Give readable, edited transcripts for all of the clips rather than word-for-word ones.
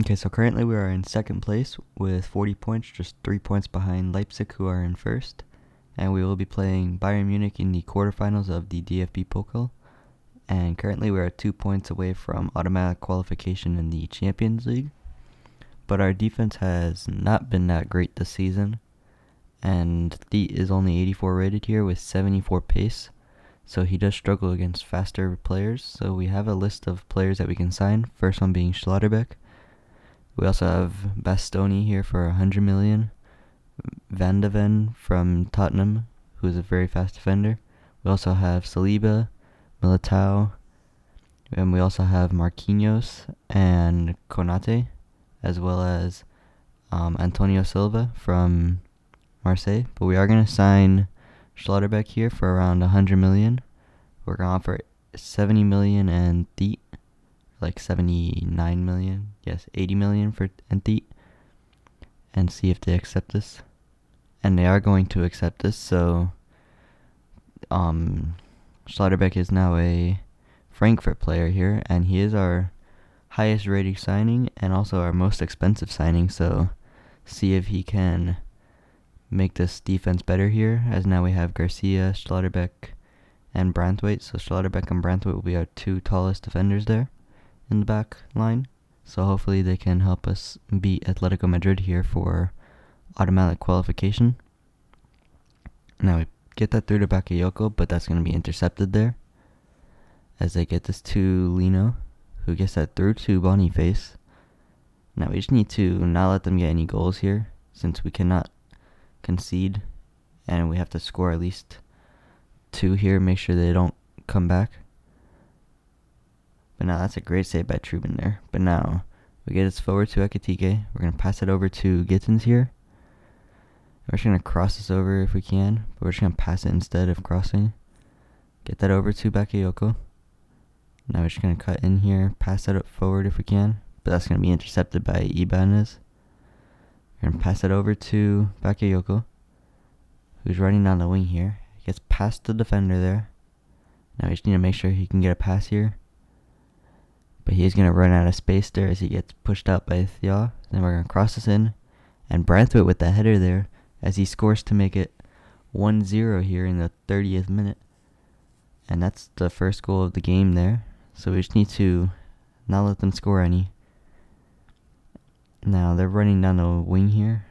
Okay, so currently we are in second place with 40 points, just 3 points behind Leipzig, who are in first. And we will be playing Bayern Munich in the quarterfinals of the DFB Pokal. And currently we are 2 points away from automatic qualification in the Champions League. But our defense has not been that great this season. And Thiet is only 84 rated here with 74 pace. So he does struggle against faster players. So we have a list of players that we can sign. First one being Schlotterbeck. We also have Bastoni here for 100 million. Van de Ven from Tottenham, who is a very fast defender. We also have Saliba, Militao, and we also have Marquinhos and Konate, as well as Antonio Silva from Marseille. But we are going to sign Schlotterbeck here for around 100 million. We're going to offer 70 million and Thiet, like 79 million. Yes, 80 million for Thiet. And see if they accept this. And they are going to accept this, so Schlotterbeck is now a Frankfurt player here, and he is our highest rated signing and also our most expensive signing, so see if he can make this defense better here, as now we have Garcia, Schlotterbeck, and Branthwaite. So Schlotterbeck and Branthwaite will be our two tallest defenders there in the back line. So hopefully they can help us beat Atletico Madrid here for automatic qualification. Now we get that through to Bakayoko, but that's going to be intercepted there. As they get this to Lino, who gets that through to Boniface. Now we just need to not let them get any goals here, since we cannot concede. And we have to score at least 2 here, make sure they don't come back. But now that's a great save by Trubin there. But now we get this forward to Ekitike. We're going to pass it over to Gittins here. We're just going to cross this over if we can. But we're just going to pass it instead of crossing. Get that over to Bakayoko. Now we're just going to cut in here. Pass that up forward if we can. But that's going to be intercepted by Ibanez. We're going to pass it over to Bakayoko, who's running down the wing here. He gets past the defender there. Now we just need to make sure he can get a pass here. But he is going to run out of space there as he gets pushed out by Thia. Then we're going to cross this in. And Branthwaite with the header there as he scores to make it 1-0 here in the 30th minute. And that's the first goal of the game there. So we just need to not let them score any. Now they're running down the wing here.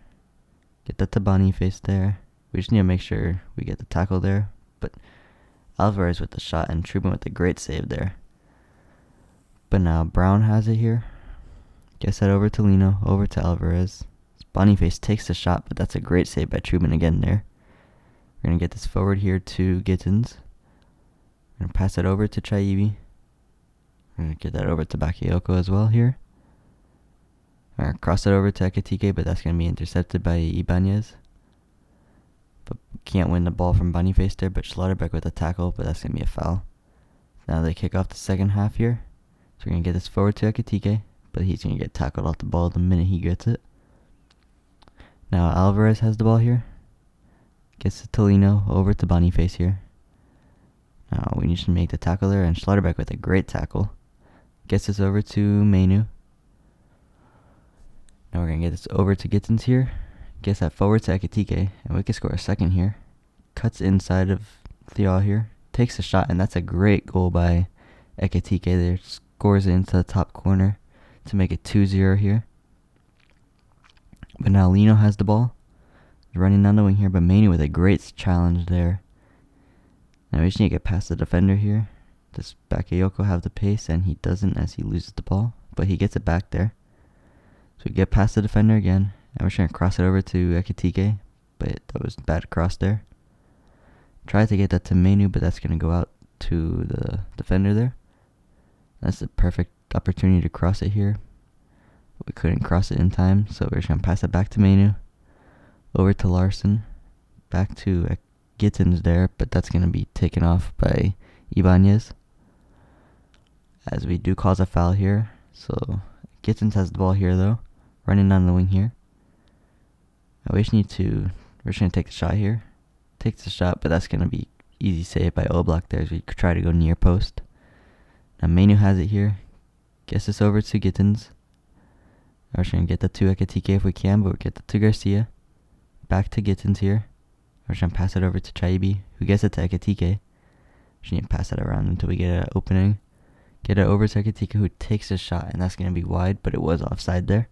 Get that to Boniface there. We just need to make sure we get the tackle there. But Alvarez with the shot and Trubin with the great save there. But now Brown has it here. Gets that over to Lino, over to Alvarez. Boniface takes the shot, but that's a great save by Trubin again there. We're going to get this forward here to Gittins. We're going to pass it over to Chaibi. We're going to get that over to Bakayoko as well here. We're going to cross it over to Ekitike, but that's going to be intercepted by Ibanez. But can't win the ball from Boniface there, but Schlotterbeck with a tackle, but that's going to be a foul. Now they kick off the second half here. So we're going to get this forward to Ekitike, but he's going to get tackled off the ball the minute he gets it. Now Alvarez has the ball here. Gets it to Lino, over to Boniface here. Now we need to make the tackle there, and Schlotterbeck with a great tackle. Gets this over to Menu. Now we're going to get this over to Gittins here. Gets that forward to Ekitike, and we can score a second here. Cuts inside of Thia here. Takes a shot, and that's a great goal by Ekitike there. Scores it into the top corner to make it 2-0 here. But now Lino has the ball. He's running down the wing here, but Manu with a great challenge there. Now we just need to get past the defender here. Does Bakayoko have the pace? And he doesn't, as he loses the ball. But he gets it back there. So we get past the defender again. And we're trying to cross it over to Ekitike. But that was a bad cross there. Tried to get that to Manu, but that's going to go out to the defender there. That's the perfect opportunity to cross it here. But we couldn't cross it in time, so we're just going to pass it back to Manu. Over to Larson. Back to Gittins there, but that's going to be taken off by Ibanez. As we do cause a foul here. So Gittins has the ball here though. Running down the wing here. Now we just need to, we're just going to take the shot here. Takes the shot, but that's going to be easy save by Oblak there as we try to go near post. Now Manu has it here. Gets this over to Gittins. We're just going to get that to Ekatike if we can, but we get that to Garcia. Back to Gittins here. We're just going to pass it over to Chaibi, who gets it to Ekatike. Just need to pass it around until we get an opening. Get it over to Ekatike, who takes a shot, and that's going to be wide, but it was offside there.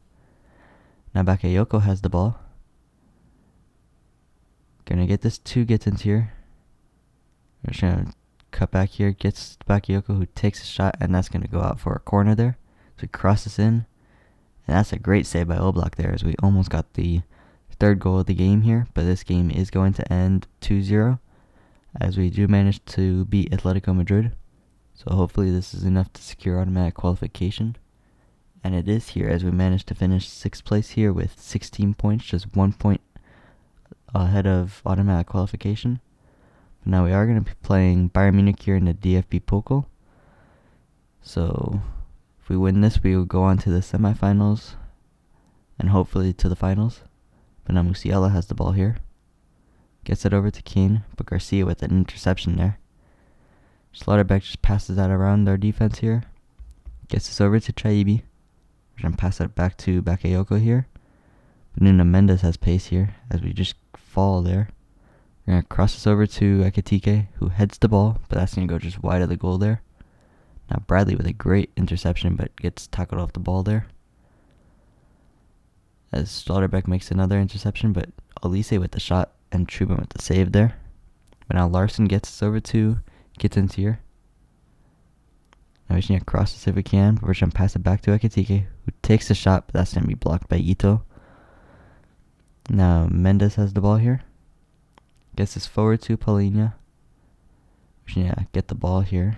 Now Bakayoko has the ball. Gonna get this to Gittins here. We're just gonna cut back here, gets Bakayoko, who takes a shot, and that's gonna go out for a corner there. So we cross this in, and that's a great save by Oblak there, as we almost got the third goal of the game here, but this game is going to end 2-0, as we do manage to beat Atletico Madrid. So hopefully this is enough to secure automatic qualification. And it is here, as we managed to finish 6th place here with 16 points, just 1 point ahead of automatic qualification. But now we are going to be playing Bayern Munich here in the DFB Pokal. So if we win this, we will go on to the semifinals and hopefully to the finals. But now Musiala has the ball here. Gets it over to Kane, but Garcia with an interception there. Slaughterbeck just passes that around our defense here. Gets this over to Chaibi. We're going to pass it back to Bakayoko here. But Nuno Mendes has pace here, as we just fall there. We're going to cross this over to Ekatike, who heads the ball, but that's going to go just wide of the goal there. Now Bradley with a great interception, but gets tackled off the ball there. As Slaughterbeck makes another interception, but Elise with the shot and Truban with the save there. But now Larson gets us over to Gittins here. Now we just need to cross this if we can, but we're just going to pass it back to Ekatike, who takes the shot, but that's going to be blocked by Ito. Now Mendes has the ball here. Gets this forward to Paulinho. We just need to get the ball here.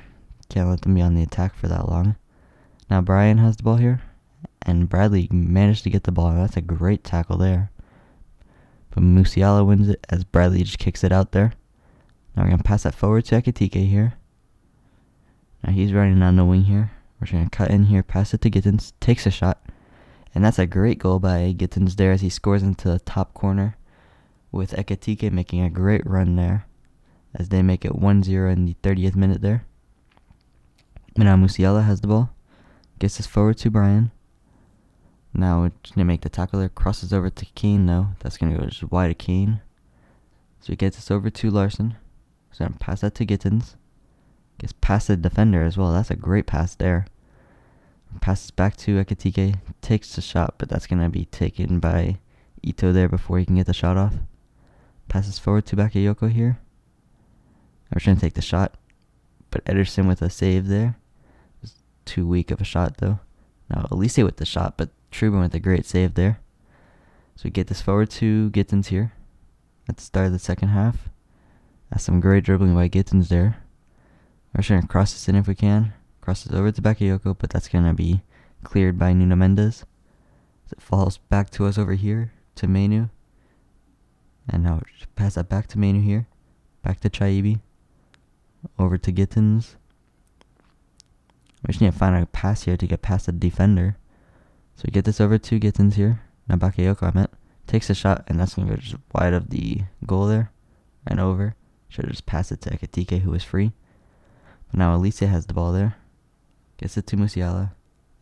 Can't let them be on the attack for that long. Now Brian has the ball here, and Bradley managed to get the ball. That's a great tackle there. But Musiala wins it, as Bradley just kicks it out there. Now we're going to pass that forward to Ekatike here. Now he's running on the wing here. We're just going to cut in here, pass it to Gittins, takes a shot. And that's a great goal by Gittins there, as he scores into the top corner, with Ekatike making a great run there, as they make it 1-0 in the 30th minute there. And now Musiala has the ball. Gets this forward to Brian. Now we're just going to make the tackle there. Crosses over to Kane though. That's going to go just wide of Kane. So he gets this over to Larson. So I'm going to pass that to Gittins. Gets past the defender as well. That's a great pass there. Passes back to Ekatike. Takes the shot, but that's going to be taken by Ito there before he can get the shot off. Passes forward to Bakayoko here. We're trying to take the shot, but Ederson with a save there. It was too weak of a shot though. Now Elise with the shot, but Truban with a great save there. So we get this forward to Gittins here at the start of the second half. That's some great dribbling by Gittins there. We're trying to cross this in if we can. Crosses over to Bakayoko, but that's going to be cleared by Nuno Mendes. So it falls back to us over here to Menu. And now just pass that back to Menu here. Back to Chaibi. Over to Gittins. We just need to find a pass here to get past the defender. So we get this over to Gittins here. Now Bakayoko, I meant. Takes a shot, and that's going to go just wide of the goal there. And over. Should have just passed it to Ekatike, who was free. But now Elise has the ball there. Gets it to Musiala.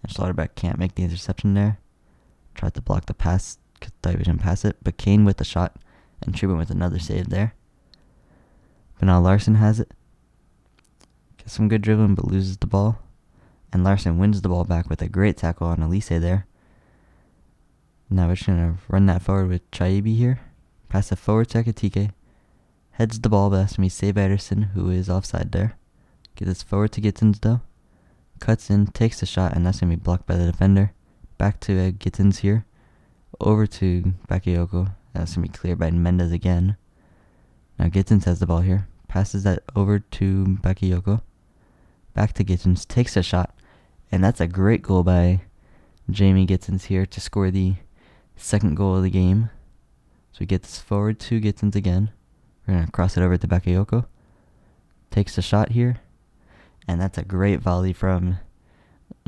And Slaughterbeck can't make the interception there. Tried to block the pass because David didn't pass it. But Kane with the shot. And Truban with another save there. But now Larson has it. Gets some good dribbling but loses the ball. And Larson wins the ball back with a great tackle on Elise there. Now we're just going to run that forward with Chaibi here. Pass it forward to Ekatike. Heads the ball, but that's going to be saved by Ederson, who is offside there. Get this forward to Gittins though. Cuts in, takes the shot, and that's going to be blocked by the defender. Back to Gittins here. Over to Bakayoko. That's going to be cleared by Mendes again. Now Gittins has the ball here. Passes that over to Bakayoko. Back to Gittins. Takes a shot. And that's a great goal by Jamie Gittins here to score the second goal of the game. So we get this forward to Gittins again. We're going to cross it over to Bakayoko. Takes the shot here. And that's a great volley from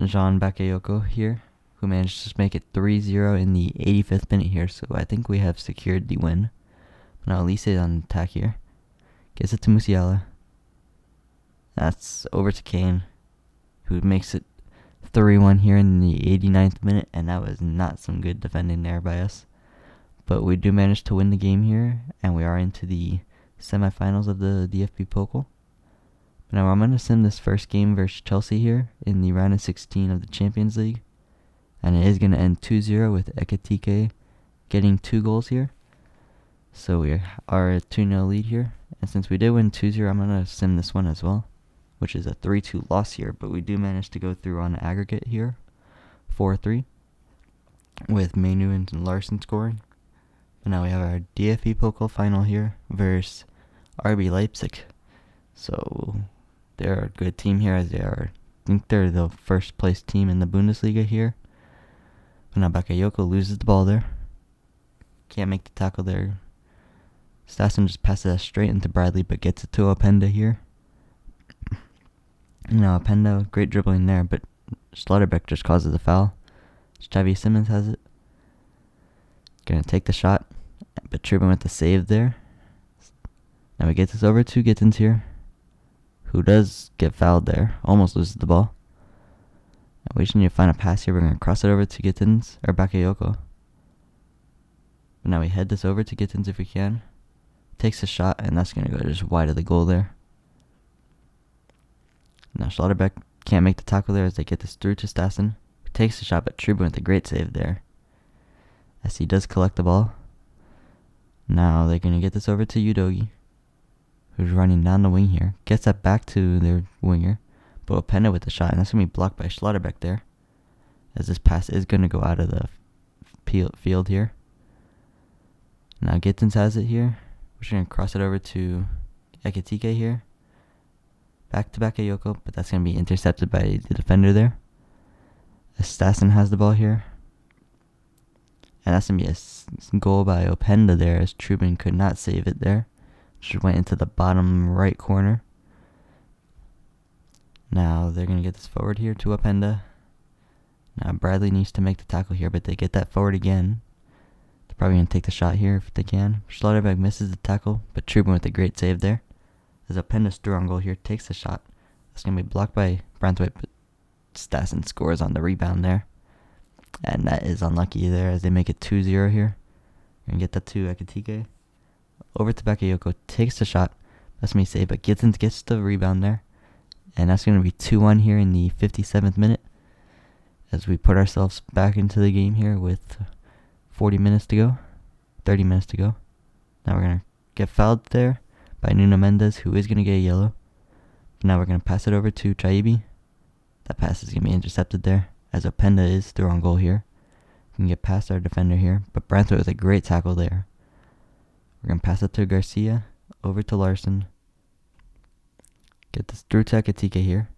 Jean Bakayoko here, who managed to make it 3-0 in the 85th minute here. So I think we have secured the win. Now Elise is on attack here. Gets it to Musiala. That's over to Kane, who makes it 3-1 here in the 89th minute, and that was not some good defending there by us. But we do manage to win the game here, and we are into the semifinals of the DFB Pokal. Now I'm going to sim this first game versus Chelsea here in the round of 16 of the Champions League. And it is going to end 2-0 with Ekitike getting 2 goals here. So we are a 2-0 lead here. And since we did win 2-0, I'm going to sim this one as well, which is a 3-2 loss here. But we do manage to go through on aggregate here, 4-3, with Manu and Larson scoring. But now we have our DFB Pokal final here versus RB Leipzig. So they're a good team here, as they are. I think they're the first place team in the Bundesliga here. But now Bakayoko loses the ball there. Can't make the tackle there. Stassen just passes that straight into Bradley, but gets it to Openda here. Now Openda, great dribbling there, but Schlotterbeck just causes a foul. Xavi Simons has it. Gonna take the shot, but Trubin with the save there. Now we get this over to Gittins here, who does get fouled there, almost loses the ball. We just need to find a pass here. We're going to cross it over to Gittins, or Bakayoko. But now we head this over to Gittins if we can. Takes a shot, and that's going to go just wide of the goal there. Now Schlotterbeck can't make the tackle there as they get this through to Stassen. Takes the shot, but Trubin with a great save there, as he does collect the ball. Now they're going to get this over to Udogi, who's running down the wing here. Gets that back to their winger, but Openda with the shot, and that's going to be blocked by Schlotterbeck there, as this pass is going to go out of the field here. Now Gittins has it here. We're just going to cross it over to Ekitike here. Back to Bakayoko, but that's going to be intercepted by the defender there. As Stassen has the ball here. And that's going to be a goal by Openda there, as Trubin could not save it there. Just went into the bottom right corner. Now they're going to get this forward here to Openda. Now Bradley needs to make the tackle here, but they get that forward again. They're probably going to take the shot here if they can. Schlotterbeck misses the tackle, but Trubin with a great save there. As Openda's through on goal here, takes the shot. That's going to be blocked by Brandtweit, but Stassen scores on the rebound there. And that is unlucky there, as they make it 2-0 here. We're going to get that to Ekitike. Over to Bakayoko, takes the shot. That's going to be saved, but Gittins gets the rebound there. And that's going to be 2-1 here in the 57th minute, as we put ourselves back into the game here with 30 minutes to go. Now we're going to get fouled there by Nuno Mendes, who is going to get a yellow. Now we're going to pass it over to Chaibi. That pass is going to be intercepted there, as Openda is through on goal here. We can get past our defender here, but Brandtweit with a great tackle there. We're going to pass it to Garcia, over to Larson. Get this through to Ekitike here.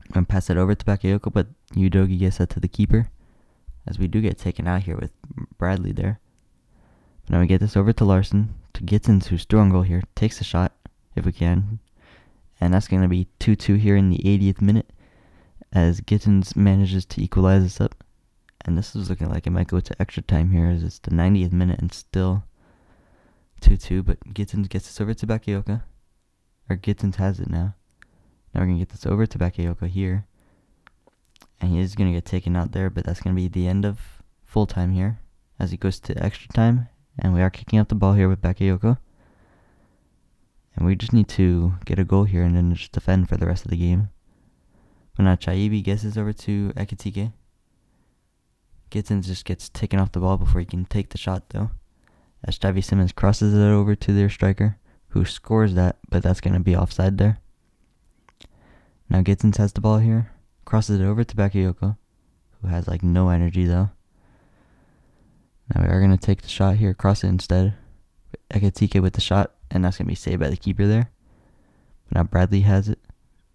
I'm going to pass it over to Bakayoko, but Udogi gets that to the keeper, as we do get taken out here with Bradley there. But now we get this over to Larson, to Gittins, who's through on goal here. Takes a shot, if we can. And that's going to be 2-2 here in the 80th minute, as Gittins manages to equalize this up. And this is looking like it might go to extra time here, as it's the 90th minute and still 2-2. But Gittins gets this over to Bakayoko. Or Gittins has it now. Now we're going to get this over to Bakayoko here. And he is going to get taken out there, but that's going to be the end of full time here, as he goes to extra time. And we are kicking up the ball here with Bakayoko. And we just need to get a goal here and then just defend for the rest of the game. But now Chaibi gets this over to Ekitike. Gittins just gets taken off the ball before he can take the shot though, as Xavi Simons crosses it over to their striker, who scores that, but that's going to be offside there. Now Gittins has the ball here, crosses it over to Bakayoko, who has like no energy though. Now we are going to take the shot here, cross it instead. Ekitike with the shot, and that's going to be saved by the keeper there. But now Bradley has it.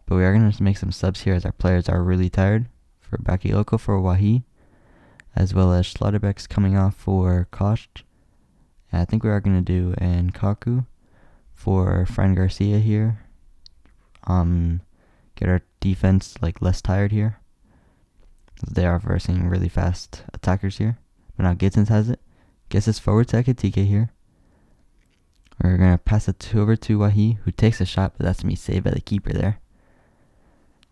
But we are going to make some subs here, as our players are really tired. For Bakayoko for Wahi, as well as Schlotterbeck's coming off for Koch. And I think we are going to do Nkaku for Fran Garcia here. Get our defense like less tired here. They are versing really fast attackers here. But now Gittins has it. Gets this forward to Ekitike here. We're going to pass it over to Wahi, who takes a shot, but that's going to be saved by the keeper there.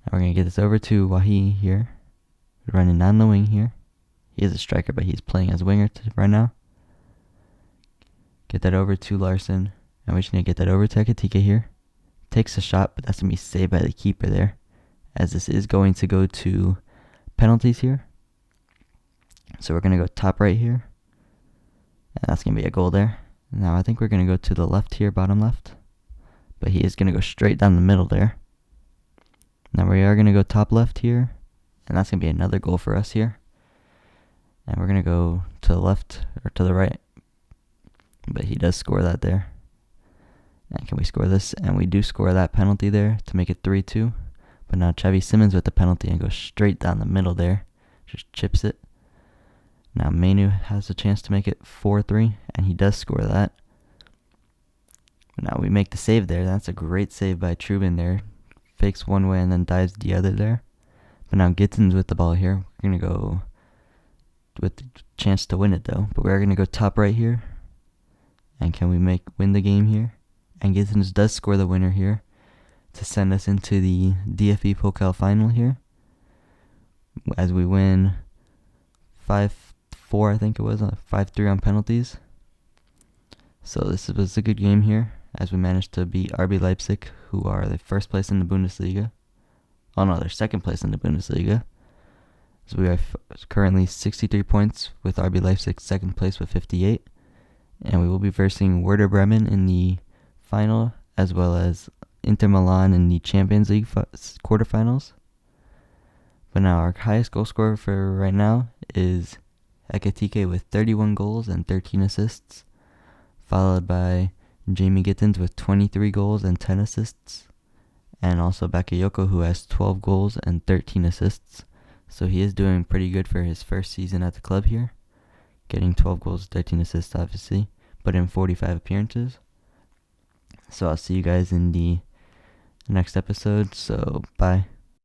Now we're going to get this over to Wahi here. Running on the wing here. He is a striker, but he's playing as winger right now. Get that over to Larson. And we just need to get that over to Ekatike here. Takes a shot, but that's going to be saved by the keeper there, as this is going to go to penalties here. So we're going to go top right here. And that's going to be a goal there. Now I think we're going to go to the left here, bottom left. But he is going to go straight down the middle there. Now we are going to go top left here. And that's going to be another goal for us here. And we're going to go to the left or to the right. But he does score that there. And can we score this? And we do score that penalty there to make it 3-2. But now Chevy Simmons with the penalty and goes straight down the middle there. Just chips it. Now Manu has a chance to make it 4-3. And he does score that. But now we make the save there. That's a great save by Trubin there. Fakes one way and then dives the other there. But now Gittins with the ball here. We're going to go with the chance to win it though. But we're going to go top right here. And can we win the game here? And Gittins does score the winner here to send us into the DFB Pokal final here. As we win 5-4, I think it was, 5-3 on penalties. So this was a good game here, as we managed to beat RB Leipzig, who are the first place in the Bundesliga. Oh no, they're second place in the Bundesliga. So we are currently 63 points, with RB Leipzig second place with 58. And we will be versing Werder Bremen in the final, as well as Inter Milan in the Champions League quarterfinals. But now our highest goal scorer for right now is Ekatike with 31 goals and 13 assists, followed by Jamie Gittins with 23 goals and 10 assists, and also Bakayoko, who has 12 goals and 13 assists. So he is doing pretty good for his first season at the club here, getting 12 goals, 13 assists obviously, but in 45 appearances. So I'll see you guys in the next episode, so bye.